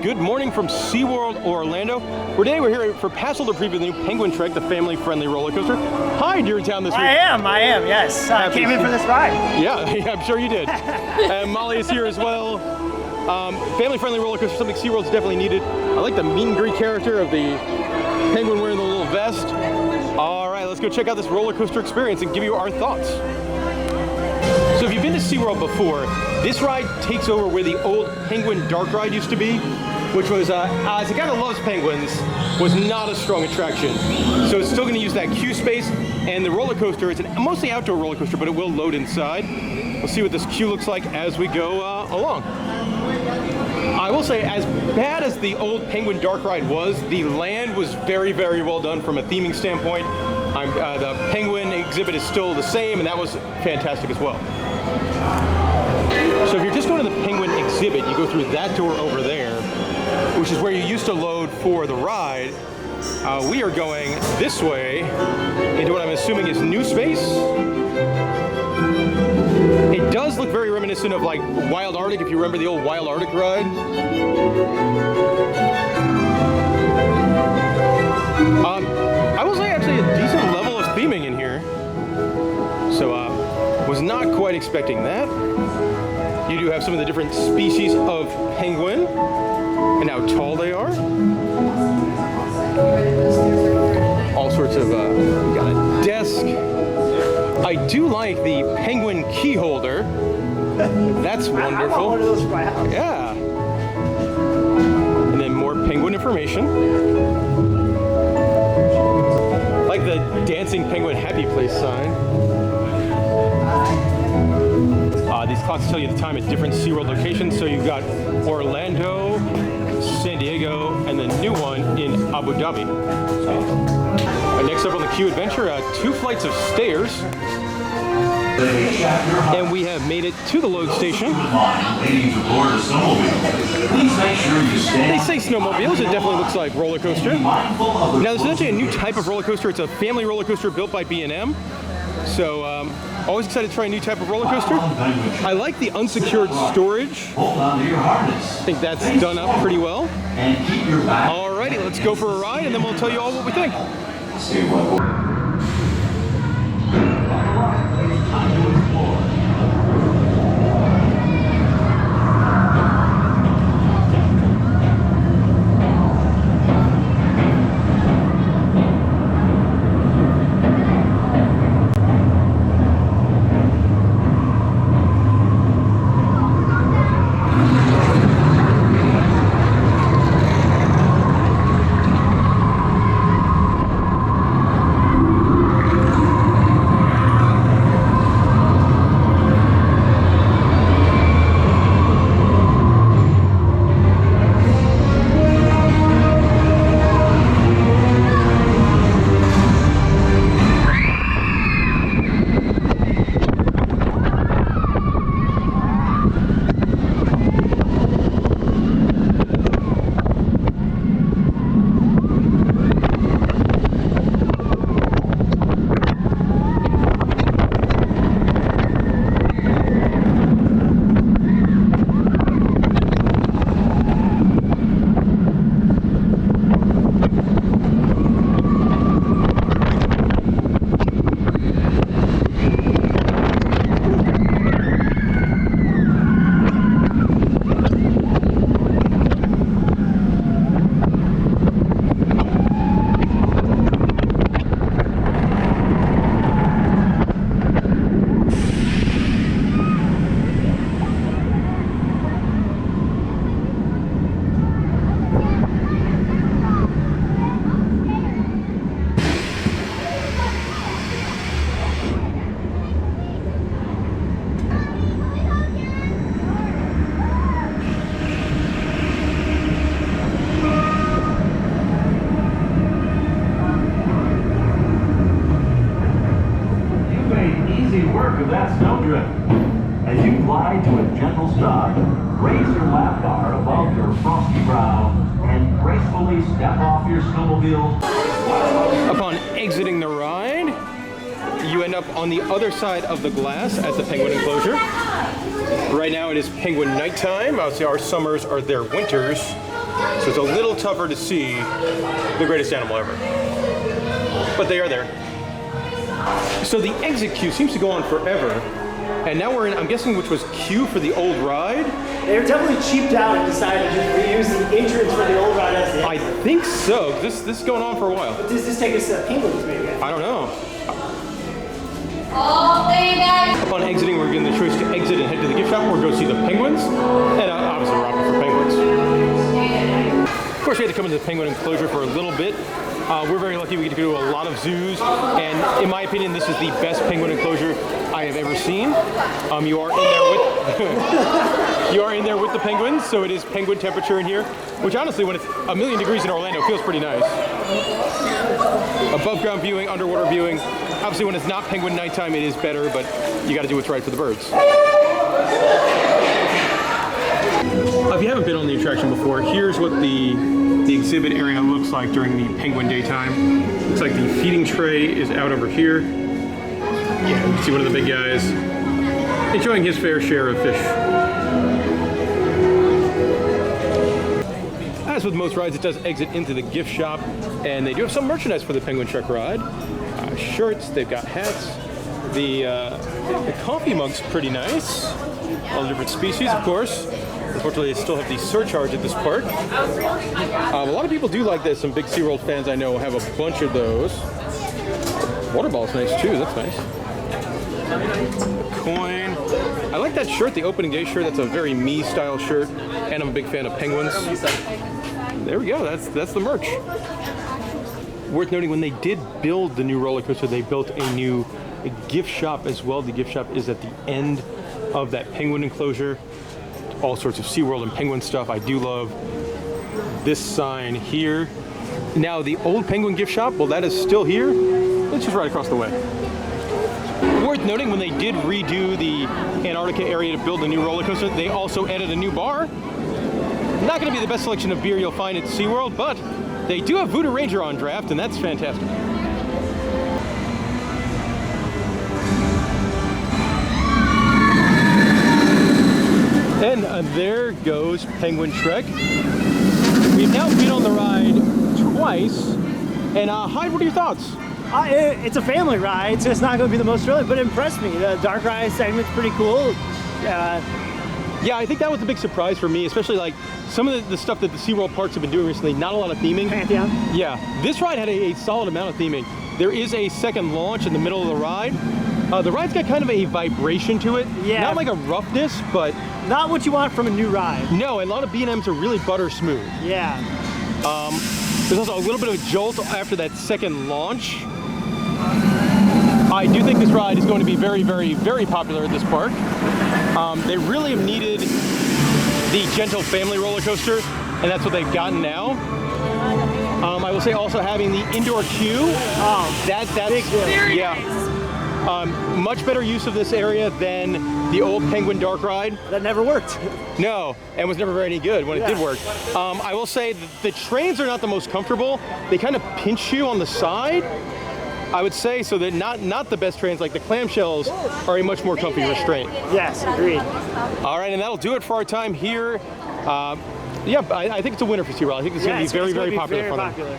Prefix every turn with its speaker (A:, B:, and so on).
A: good morning from SeaWorld Orlando. Today we're here for Pass Holder preview of the new Penguin Trek, the family-friendly roller coaster. Hyde, you're in town this week.
B: I am, yes. I came in for this ride.
A: Yeah, I'm sure you did. And Molly is here as well. Family-friendly roller coaster, something SeaWorld's definitely needed. I like the meet and greet character of the penguin wearing the little vest. All right, let's go check out this roller coaster experience and give you our thoughts. So if you've been to SeaWorld before, this ride takes over where the old Penguin Dark Ride used to be, which was, as a guy that loves penguins, was not a strong attraction. So it's still going to use that queue space, and the roller coaster is a mostly outdoor roller coaster, but it will load inside. We'll see what this queue looks like as we go along. I will say, as bad as the old Penguin Dark Ride was, the land was very, very well done from a theming standpoint. The penguin exhibit is still the same, and that was fantastic as well. So if you're just going to the penguin exhibit, you go through that door over there, which is where you used to load for the ride. We are going this way into what I'm assuming is new space. It does look very reminiscent of like Wild Arctic, if you remember the old Wild Arctic ride. I will say actually a decent level of theming in here. So was not quite expecting that. You do have some of the different species of penguin and how tall they are. All sorts of, we got a desk. I do like the penguin key holder. That's wonderful.
B: I want one of those for my house.
A: Yeah. And then more penguin information. Like the dancing penguin happy place sign. These clocks tell you the time at different SeaWorld locations. So you've got Orlando, San Diego, and the new one in Abu Dhabi. Next up on the queue adventure, 2 flights of stairs. And we have made it to the load station. They say snowmobiles, it definitely looks like roller coaster. Now this is actually a new type of roller coaster. It's a family roller coaster built by B&M. So always excited to try a new type of roller coaster. I like the unsecured storage. I think that's done up pretty well. Alrighty, let's go for a ride and then we'll tell you all what we think.
C: Of that snowdrift. As you glide to a gentle stop, raise your lap bar above your frosty brow and gracefully step off your snowmobile.
A: Upon exiting the ride, you end up on the other side of the glass at the penguin enclosure. Right now it is penguin nighttime. Obviously our summers are their winters. So it's a little tougher to see the greatest animal ever. But they are there. So the exit queue seems to go on forever. And now we're in, I'm guessing, which was queue for the old ride?
B: They were definitely cheaped out and decided to reuse the entrance for the old ride as the
A: I think so. This is going on for a while.
B: Does this take us to Penguins maybe?
A: I don't know.
D: All day back.
A: Upon exiting, we're given the choice to exit and head to the gift shop or go see the penguins. And obviously we're opting for penguins. Of course, we had to come into the penguin enclosure for a little bit. We're very lucky we get to go to a lot of zoos, and in my opinion, this is the best penguin enclosure I have ever seen. You are in there with you are in there with the penguins, so it is penguin temperature in here, which honestly, when it's 1,000,000 degrees in Orlando, feels pretty nice. Above ground viewing, underwater viewing. Obviously, when it's not penguin nighttime, it is better, but you got to do what's right for the birds. If you haven't been on the attraction before, here's what the exhibit area looks like during the penguin daytime. Looks like the feeding tray is out over here. Yeah, you can see one of the big guys enjoying his fair share of fish. As with most rides, it does exit into the gift shop, and they do have some merchandise for the Penguin Trek ride. Shirts, they've got hats. The coffee mug's pretty nice. All the different species, of course. Unfortunately, they still have the surcharge at this park. A lot of people do like this. Some big SeaWorld fans I know have a bunch of those. Water ball's nice too, that's nice. A coin. I like that shirt, the opening day shirt. That's a very me style shirt. And I'm a big fan of penguins. There we go, that's the merch. Worth noting, when they did build the new roller coaster, they built a new gift shop as well. The gift shop is at the end of that penguin enclosure. All sorts of SeaWorld and penguin stuff. I do love this sign here. Now, the old penguin gift shop, well, that is still here. It's just right across the way. Worth noting, when they did redo the Antarctica area to build the new roller coaster, they also added a new bar. Not going to be the best selection of beer you'll find at SeaWorld, but they do have Voodoo Ranger on draft, and that's fantastic. And there goes Penguin Trek. We've now been on the ride twice. And Hyde, what are your thoughts?
B: It's a family ride, so it's not going to be the most thrilling, but it impressed me. The dark ride segment's pretty cool.
A: Yeah, I think that was a big surprise for me, especially like some of the stuff that the SeaWorld parks have been doing recently. Not a lot of theming.
B: Pantheon.
A: Yeah, this ride had a solid amount of theming. There is a second launch in the middle of the ride. The ride's got kind of a vibration to it.
B: Yeah.
A: Not like a roughness, but
B: not what you want from a new ride.
A: No, and a lot of B&Ms are really butter smooth.
B: Yeah.
A: There's also a little bit of a jolt after that second launch. I do think this ride is going to be very, very, very popular at this park. They really have needed the gentle family roller coaster, and that's what they've gotten now. I will say also having the indoor queue. That's
B: big deal.
A: Yeah. Much better use of this area than the old Penguin Dark ride.
B: That never worked.
A: No, and was never very good when it did work. I will say the trains are not the most comfortable. They kind of pinch you on the side, I would say, so they're not the best trains. Like the clamshells are a much more comfy restraint.
B: Yes, agreed.
A: All right, and that'll do it for our time here. Yeah, I think it's a winner for SeaWorld. I think it's going to be very, very popular.
B: Very popular.